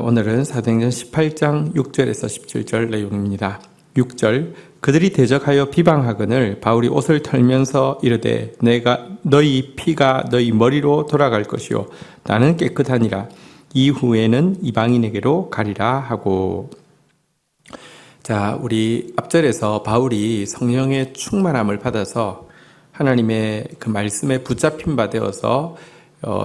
오늘은 사도행전 18장 6절에서 17절 내용입니다. 6절 그들이 대적하여 비방하거늘 바울이 옷을 털면서 이르되 내가 너희 피가 너희 머리로 돌아갈 것이요 나는 깨끗하니라 이후에는 이방인에게로 가리라 하고. 자, 우리 앞절에서 바울이 성령의 충만함을 받아서 하나님의 그 말씀에 붙잡힌 바 되어서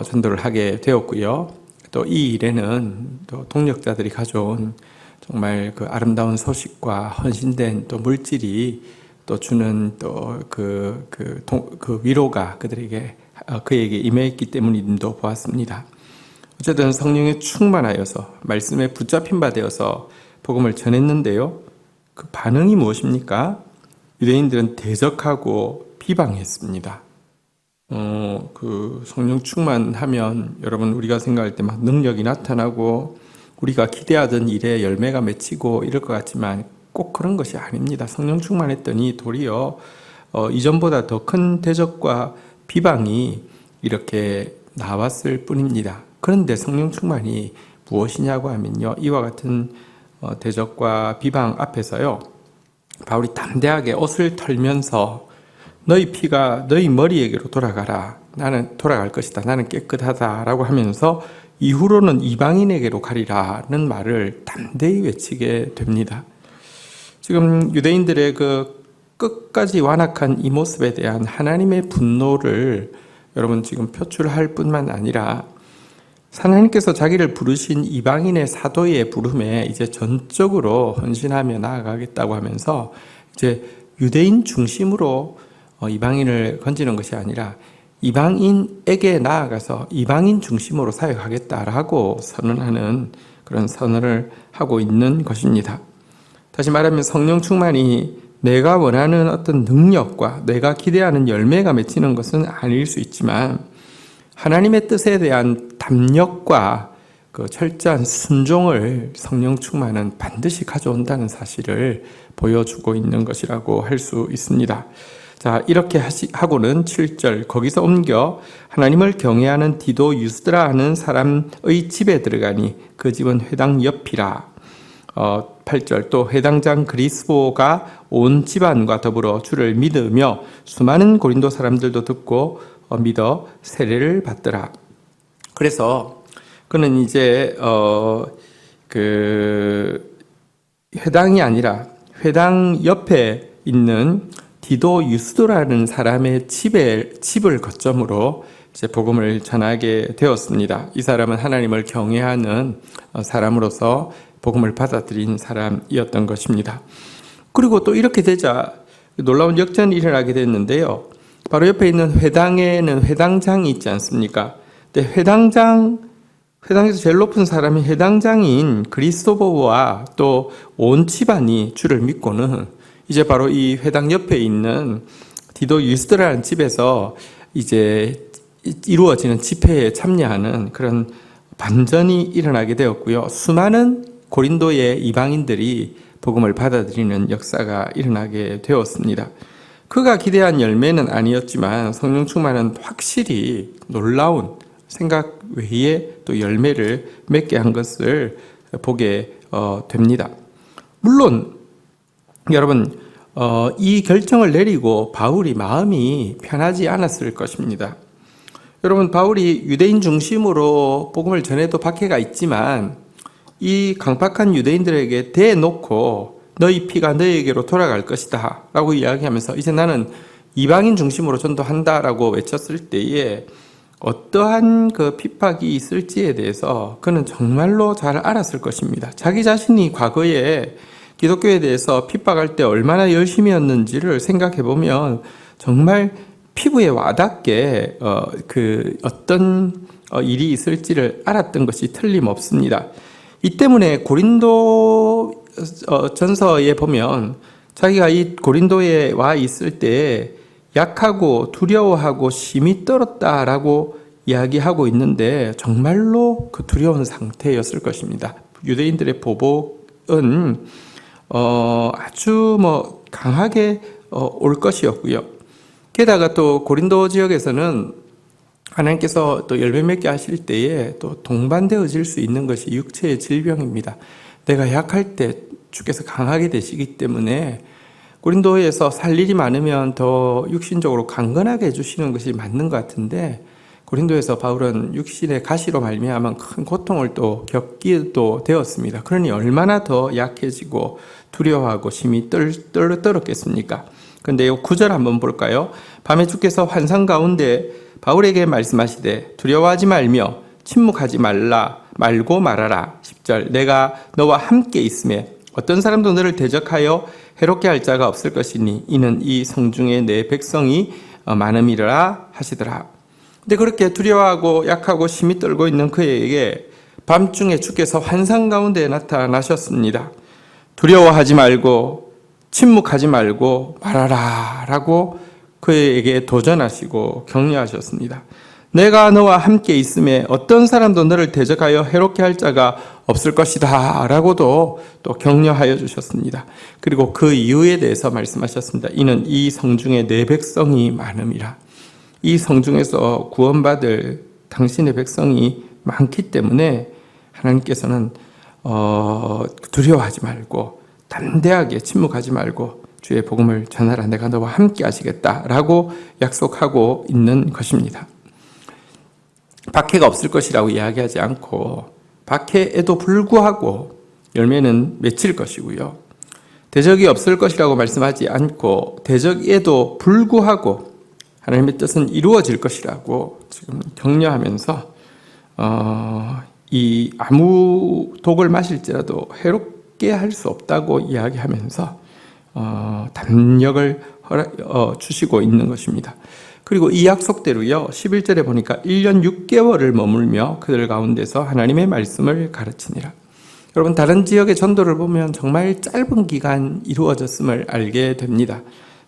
전도를 하게 되었고요. 또 이 일에는 또 동력자들이 가져온 정말 그 아름다운 소식과 헌신된 또 물질이 또 주는 또 그 위로가 그에게 임했기 때문임도 보았습니다. 어쨌든 성령에 충만하여서 말씀에 붙잡힌 바 되어서 복음을 전했는데요. 그 반응이 무엇입니까? 유대인들은 대적하고 비방했습니다. 그 성령 충만하면 여러분 우리가 생각할 때 막 능력이 나타나고 우리가 기대하던 일에 열매가 맺히고 이럴 것 같지만 꼭 그런 것이 아닙니다. 성령 충만했더니 도리어 이전보다 더 큰 대적과 비방이 이렇게 나왔을 뿐입니다. 그런데 성령 충만이 무엇이냐고 하면요, 이와 같은 대적과 비방 앞에서요, 바울이 담대하게 옷을 털면서 너희 피가 너희 머리에게로 돌아가라. 나는 돌아갈 것이다. 나는 깨끗하다라고 하면서 이후로는 이방인에게로 가리라는 말을 담대히 외치게 됩니다. 지금 유대인들의 그 끝까지 완악한 이 모습에 대한 하나님의 분노를 여러분 지금 표출할 뿐만 아니라 하나님께서 자기를 부르신 이방인의 사도의 부름에 이제 전적으로 헌신하며 나아가겠다고 하면서 이제 유대인 중심으로 이방인을 건지는 것이 아니라 이방인에게 나아가서 이방인 중심으로 사역하겠다라고 선언하는 그런 선언을 하고 있는 것입니다. 다시 말하면 성령 충만이 내가 원하는 어떤 능력과 내가 기대하는 열매가 맺히는 것은 아닐 수 있지만 하나님의 뜻에 대한 담력과 그 철저한 순종을 성령 충만은 반드시 가져온다는 사실을 보여주고 있는 것이라고 할 수 있습니다. 자, 이렇게 하고는 7절 거기서 옮겨 하나님을 경외하는 디도 유스드라 하는 사람의 집에 들어가니 그 집은 회당 옆이라. 8절 또 회당장 그리스보가 온 집안과 더불어 주를 믿으며 수많은 고린도 사람들도 듣고 믿어 세례를 받더라. 그래서 그는 이제 그 회당이 아니라 회당 옆에 있는 디도 유스도라는 사람의 집을 거점으로 이제 복음을 전하게 되었습니다. 이 사람은 하나님을 경외하는 사람으로서 복음을 받아들인 사람이었던 것입니다. 그리고 또 이렇게 되자 놀라운 역전이 일어나게 됐는데요. 바로 옆에 있는 회당에는 회당장이 있지 않습니까? 근데 회당에서 제일 높은 사람이 회당장인 그리스도보와 또 온 집안이 주를 믿고는 이제 바로 이 회당 옆에 있는 디도 유스드라는 집에서 이제 이루어지는 집회에 참여하는 그런 반전이 일어나게 되었고요. 수많은 고린도의 이방인들이 복음을 받아들이는 역사가 일어나게 되었습니다. 그가 기대한 열매는 아니었지만 성령 충만은 확실히 놀라운 생각 외에 또 열매를 맺게 한 것을 보게 됩니다. 물론 여러분 이 결정을 내리고 바울이 마음이 편하지 않았을 것입니다. 여러분 바울이 유대인 중심으로 복음을 전해도 박해가 있지만 이 강팍한 유대인들에게 대놓고 너희 피가 너희에게로 돌아갈 것이다 라고 이야기하면서 이제 나는 이방인 중심으로 전도한다 라고 외쳤을 때에 어떠한 그 핍박이 있을지에 대해서 그는 정말로 잘 알았을 것입니다. 자기 자신이 과거에 기독교에 대해서 핍박할 때 얼마나 열심히였는지를 생각해 보면 정말 피부에 와닿게 어떤 일이 있을지를 알았던 것이 틀림없습니다. 이 때문에 고린도 전서에 보면 자기가 이 고린도에 와 있을 때 약하고 두려워하고 심히 떨었다라고 이야기하고 있는데 정말로 그 두려운 상태였을 것입니다. 유대인들의 보복은 아주 강하게 올 것이었고요. 게다가 또 고린도 지역에서는 하나님께서 또 열매 맺게 하실 때에 또 동반되어질 수 있는 것이 육체의 질병입니다. 내가 약할 때 주께서 강하게 되시기 때문에 고린도에서 살 일이 많으면 더 육신적으로 강건하게 해주시는 것이 맞는 것 같은데, 고린도에서 바울은 육신의 가시로 말미암아 큰 고통을 또 겪기도 되었습니다. 그러니 얼마나 더 약해지고 두려워하고 심히 떨었겠습니까? 그런데 이 9절 한번 볼까요? 밤에 주께서 환상 가운데 바울에게 말씀하시되 두려워하지 말며 침묵하지 말고 말하라. 10절 내가 너와 함께 있음에 어떤 사람도 너를 대적하여 해롭게 할 자가 없을 것이니 이는 이 성중에 내 백성이 많음이라 하시더라. 근데 그렇게 두려워하고 약하고 심히 떨고 있는 그에게 밤중에 주께서 환상 가운데 나타나셨습니다. 두려워하지 말고 침묵하지 말고 말하라 라고 그에게 도전하시고 격려하셨습니다. 내가 너와 함께 있음에 어떤 사람도 너를 대적하여 해롭게 할 자가 없을 것이다 라고도 또 격려하여 주셨습니다. 그리고 그 이유에 대해서 말씀하셨습니다. 이는 이 성중에 내 백성이 많음이라. 이 성중에서 구원받을 당신의 백성이 많기 때문에 하나님께서는 두려워하지 말고 담대하게 침묵하지 말고 주의 복음을 전하라. 내가 너와 함께 하시겠다라고 약속하고 있는 것입니다. 박해가 없을 것이라고 이야기하지 않고 박해에도 불구하고 열매는 맺힐 것이고요. 대적이 없을 것이라고 말씀하지 않고 대적에도 불구하고 하나님의 뜻은 이루어질 것이라고 지금 격려하면서 이 아무 독을 마실지라도 해롭게 할 수 없다고 이야기하면서 담력을 주시고 있는 것입니다. 그리고 이 약속대로요, 11절에 보니까 1년 6개월을 머물며 그들 가운데서 하나님의 말씀을 가르치니라. 여러분, 다른 지역의 전도를 보면 정말 짧은 기간 이루어졌음을 알게 됩니다.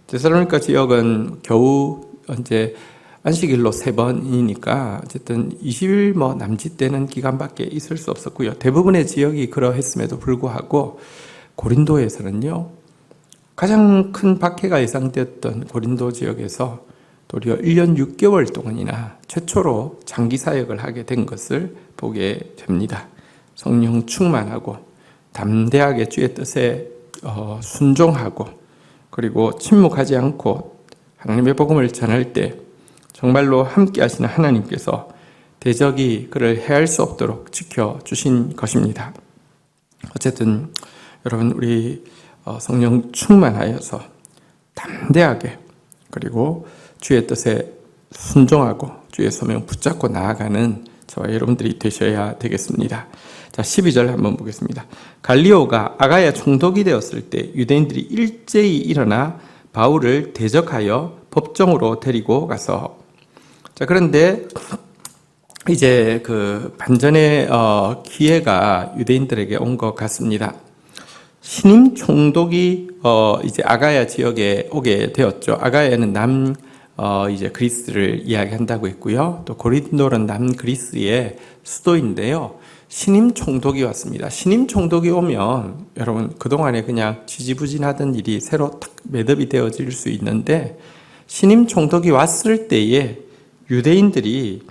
데살로니가 지역은 겨우 이제 안식일로 3번이니까 어쨌든 20일 남짓되는 기간밖에 있을 수 없었고요. 대부분의 지역이 그러했음에도 불구하고 고린도에서는요, 가장 큰 박해가 예상되었던 고린도 지역에서 도리어 1년 6개월 동안이나 최초로 장기 사역을 하게 된 것을 보게 됩니다. 성령 충만하고 담대하게 주의 뜻에 순종하고 그리고 침묵하지 않고 하나님의 복음을 전할 때 정말로 함께 하시는 하나님께서 대적이 그를 해할 수 없도록 지켜주신 것입니다. 어쨌든 여러분, 우리 성령 충만하여서 담대하게 그리고 주의 뜻에 순종하고 주의 소명 붙잡고 나아가는 저와 여러분들이 되셔야 되겠습니다. 자, 12절 한번 보겠습니다. 갈리오가 아가야 총독이 되었을 때 유대인들이 일제히 일어나 바울을 대적하여 법정으로 데리고 가서, 자, 그런데 이제 그 반전의 기회가 유대인들에게 온 것 같습니다. 신임 총독이 이제 아가야 지역에 오게 되었죠. 아가야는 이제 그리스를 이야기한다고 했고요. 또 고린도는 남그리스의 수도인데요. 신임 총독이 왔습니다. 신임 총독이 오면 여러분, 그동안에 그냥 지지부진하던 일이 새로 탁 매듭이 되어질 수 있는데, 신임 총독이 왔을 때에 유대인들이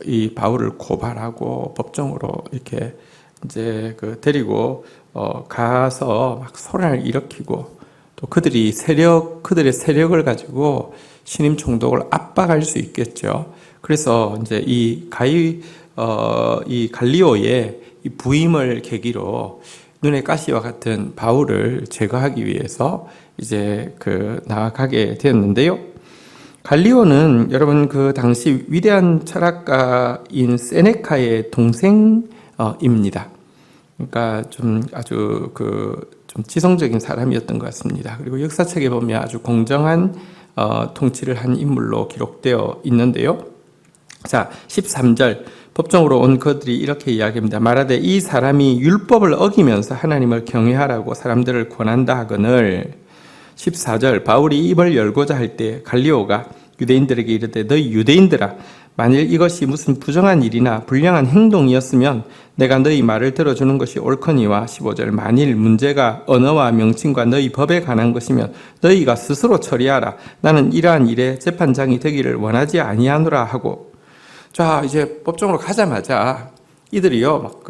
이 바울을 고발하고 법정으로 이렇게 이제 데리고 가서 막 소란을 일으키고, 또 그들의 세력을 가지고 신임 총독을 압박할 수 있겠죠. 그래서 이제 이 갈리오의 이 부임을 계기로 눈의 가시와 같은 바울을 제거하기 위해서 이제 나아가게 되었는데요. 갈리오는 여러분 그 당시 위대한 철학가인 세네카의 동생입니다. 그러니까 좀 아주 좀 지성적인 사람이었던 것 같습니다. 그리고 역사책에 보면 아주 공정한 통치를 한 인물로 기록되어 있는데요. 자, 13절 법정으로 온 그들이 이렇게 이야기합니다. 말하되 이 사람이 율법을 어기면서 하나님을 경외하라고 사람들을 권한다 하거늘. 14절 바울이 입을 열고자 할 때 갈리오가 유대인들에게 이르되 너희 유대인들아, 만일 이것이 무슨 부정한 일이나 불량한 행동이었으면 내가 너희 말을 들어주는 것이 옳거니와 15절 만일 문제가 언어와 명칭과 너희 법에 관한 것이면 너희가 스스로 처리하라. 나는 이러한 일에 재판장이 되기를 원하지 아니하노라 하고. 자, 이제 법정으로 가자마자 이들이요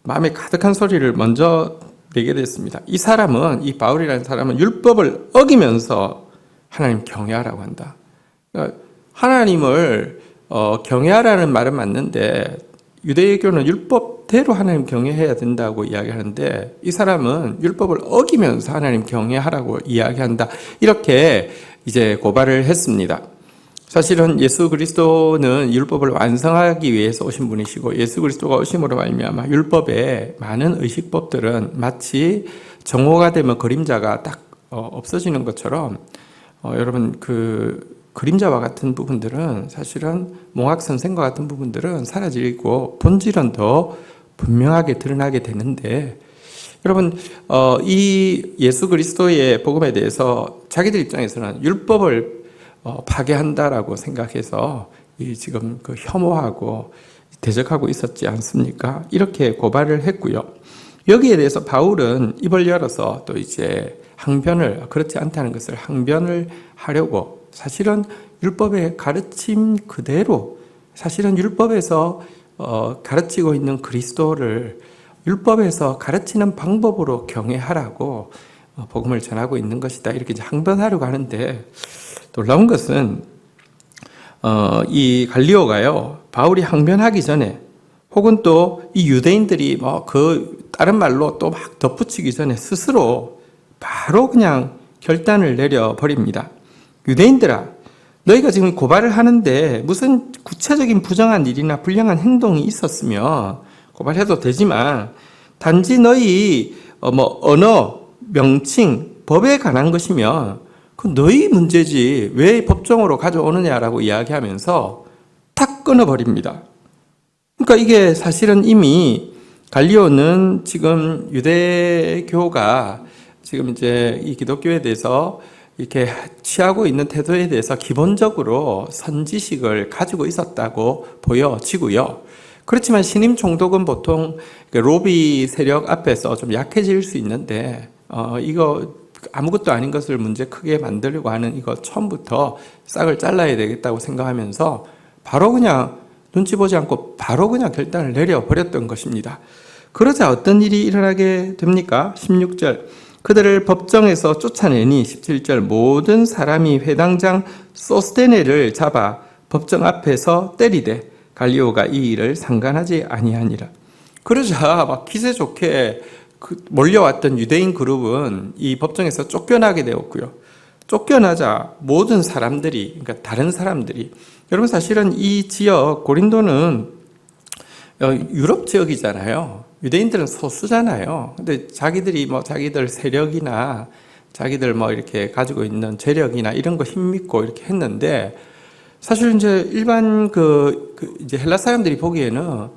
마음에 가득한 소리를 먼저 내게 됐습니다. 이 사람은, 이 바울이라는 사람은 율법을 어기면서 하나님 경외하라고 한다. 그러니까 하나님을 경외하라는 말은 맞는데 유대교는 율법대로 하나님 경외해야 된다고 이야기하는데 이 사람은 율법을 어기면서 하나님 경외하라고 이야기한다. 이렇게 이제 고발을 했습니다. 사실은 예수 그리스도는 율법을 완성하기 위해서 오신 분이시고 예수 그리스도가 오심으로 말미암아 율법의 많은 의식법들은 마치 정오가 되면 그림자가 딱 없어지는 것처럼 여러분 그림자와 같은 부분들은 사실은 몽학선생과 같은 부분들은 사라지고 본질은 더 분명하게 드러나게 되는데 여러분 이 예수 그리스도의 복음에 대해서 자기들 입장에서는 율법을 파괴한다라고 생각해서 지금 혐오하고 대적하고 있었지 않습니까? 이렇게 고발을 했고요. 여기에 대해서 바울은 입을 열어서 또 이제 항변을 그렇지 않다는 것을 항변을 하려고 사실은 율법의 가르침 그대로 사실은 율법에서 가르치고 있는 그리스도를 율법에서 가르치는 방법으로 경외하라고 복음을 전하고 있는 것이다. 이렇게 이제 항변하려고 하는데 놀라운 것은 이 갈리오가요 바울이 항변하기 전에 혹은 또 이 유대인들이 다른 말로 또 막 덧붙이기 전에 스스로 바로 그냥 결단을 내려 버립니다. 유대인들아, 너희가 지금 고발을 하는데 무슨 구체적인 부정한 일이나 불량한 행동이 있었으면 고발해도 되지만 단지 너희 언어, 명칭, 법에 관한 것이면 그 너희 문제지 왜 법정으로 가져오느냐라고 이야기하면서 탁 끊어버립니다. 그러니까 이게 사실은 이미 갈리오는 지금 유대교가 지금 이제 이 기독교에 대해서 이렇게 취하고 있는 태도에 대해서 기본적으로 선지식을 가지고 있었다고 보여지고요. 그렇지만 신임 총독은 보통 로비 세력 앞에서 좀 약해질 수 있는데 이거 아무것도 아닌 것을 문제 크게 만들려고 하는 이거 처음부터 싹을 잘라야 되겠다고 생각하면서 바로 그냥 눈치 보지 않고 바로 그냥 결단을 내려버렸던 것입니다. 그러자 어떤 일이 일어나게 됩니까? 16절 그들을 법정에서 쫓아내니 17절 모든 사람이 회당장 소스테네를 잡아 법정 앞에서 때리되 갈리오가 이 일을 상관하지 아니하니라. 그러자 막 기세 좋게 몰려왔던 유대인 그룹은 이 법정에서 쫓겨나게 되었고요. 쫓겨나자 모든 사람들이, 그러니까 다른 사람들이, 여러분 사실은 이 지역 고린도는 유럽 지역이잖아요. 유대인들은 소수잖아요. 근데 자기들이 자기들 세력이나 자기들 이렇게 가지고 있는 재력이나 이런 거 힘입고 이렇게 했는데 사실 이제 일반 이제 헬라 사람들이 보기에는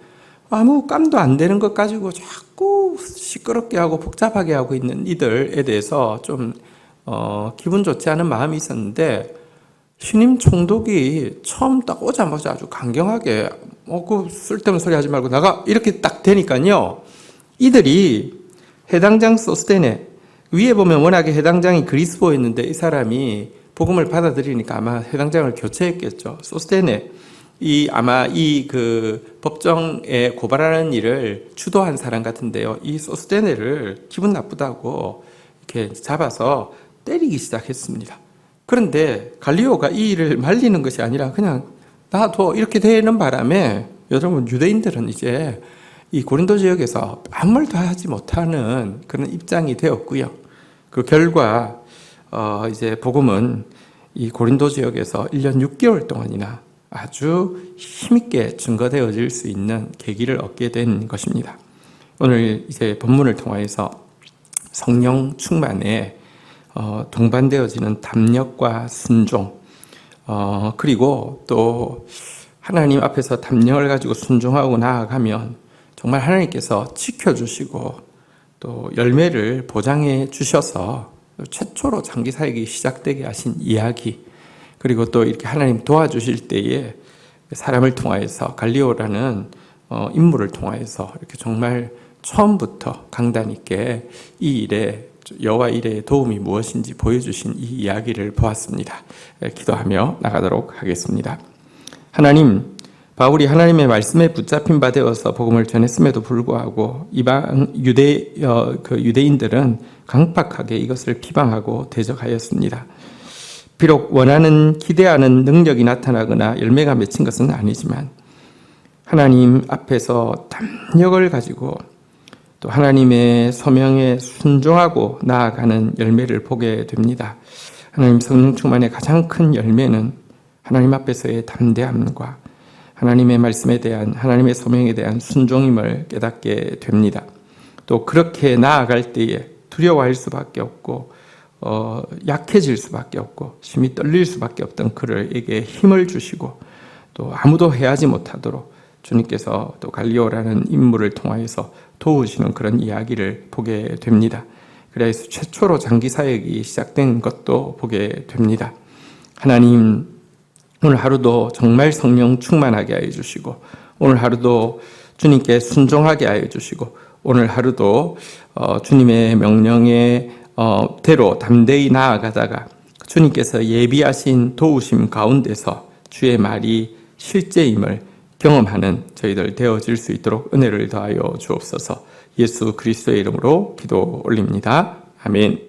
아무 깜도 안 되는 것 가지고 자꾸 시끄럽게 하고 복잡하게 하고 있는 이들에 대해서 좀 기분 좋지 않은 마음이 있었는데 신임 총독이 처음 딱 오자마자 아주 강경하게 그 쓸데없는 소리 하지 말고 나가 이렇게 딱 되니까요. 이들이 해당장 소스테네 위에 보면 워낙에 해당장이 그리스도였는데 이 사람이 복음을 받아들이니까 아마 해당장을 교체했겠죠. 소스테네 아마 법정에 고발하는 일을 주도한 사람 같은데요. 이 소스테네를 기분 나쁘다고 이렇게 잡아서 때리기 시작했습니다. 그런데 갈리오가 이 일을 말리는 것이 아니라 그냥 놔둬 이렇게 되는 바람에 여러분 유대인들은 이제 이 고린도 지역에서 아무 말도 하지 못하는 그런 입장이 되었고요. 그 결과 이제 복음은 이 고린도 지역에서 1년 6개월 동안이나 아주 힘있게 증거되어질 수 있는 계기를 얻게 된 것입니다. 오늘 이제 본문을 통해서 성령 충만에 동반되어지는 담력과 순종, 그리고 또 하나님 앞에서 담력을 가지고 순종하고 나아가면 정말 하나님께서 지켜주시고 또 열매를 보장해 주셔서 최초로 장기 사역이 시작되게 하신 이야기, 그리고 또 이렇게 하나님 도와주실 때에 사람을 통하여서 갈리오라는 인물을 통하여서 이렇게 정말 처음부터 강단 있게 이 일에 여호와 일의 도움이 무엇인지 보여주신 이 이야기를 보았습니다. 기도하며 나가도록 하겠습니다. 하나님, 바울이 하나님의 말씀에 붙잡힌 바 되어서 복음을 전했음에도 불구하고 이방 유대인들은 강팍하게 이것을 비방하고 대적하였습니다. 비록 원하는 기대하는 능력이 나타나거나 열매가 맺힌 것은 아니지만 하나님 앞에서 담력을 가지고 또 하나님의 소명에 순종하고 나아가는 열매를 보게 됩니다. 하나님 성령 충만의 가장 큰 열매는 하나님 앞에서의 담대함과 하나님의 말씀에 대한 하나님의 소명에 대한 순종임을 깨닫게 됩니다. 또 그렇게 나아갈 때에 두려워할 수밖에 없고 약해질 수밖에 없고 심히 떨릴 수밖에 없던 그들에게 힘을 주시고 또 아무도 해하지 못하도록 주님께서 또 갈리오라는 인물을 통하여서 도우시는 그런 이야기를 보게 됩니다. 그래서 최초로 장기 사역이 시작된 것도 보게 됩니다. 하나님, 오늘 하루도 정말 성령 충만하게 하여 주시고 오늘 하루도 주님께 순종하게 하여 주시고 오늘 하루도 주님의 명령에 대로 담대히 나아가다가 주님께서 예비하신 도우심 가운데서 주의 말이 실제임을 경험하는 저희들 되어질 수 있도록 은혜를 더하여 주옵소서. 예수 그리스도의 이름으로 기도 올립니다. 아멘.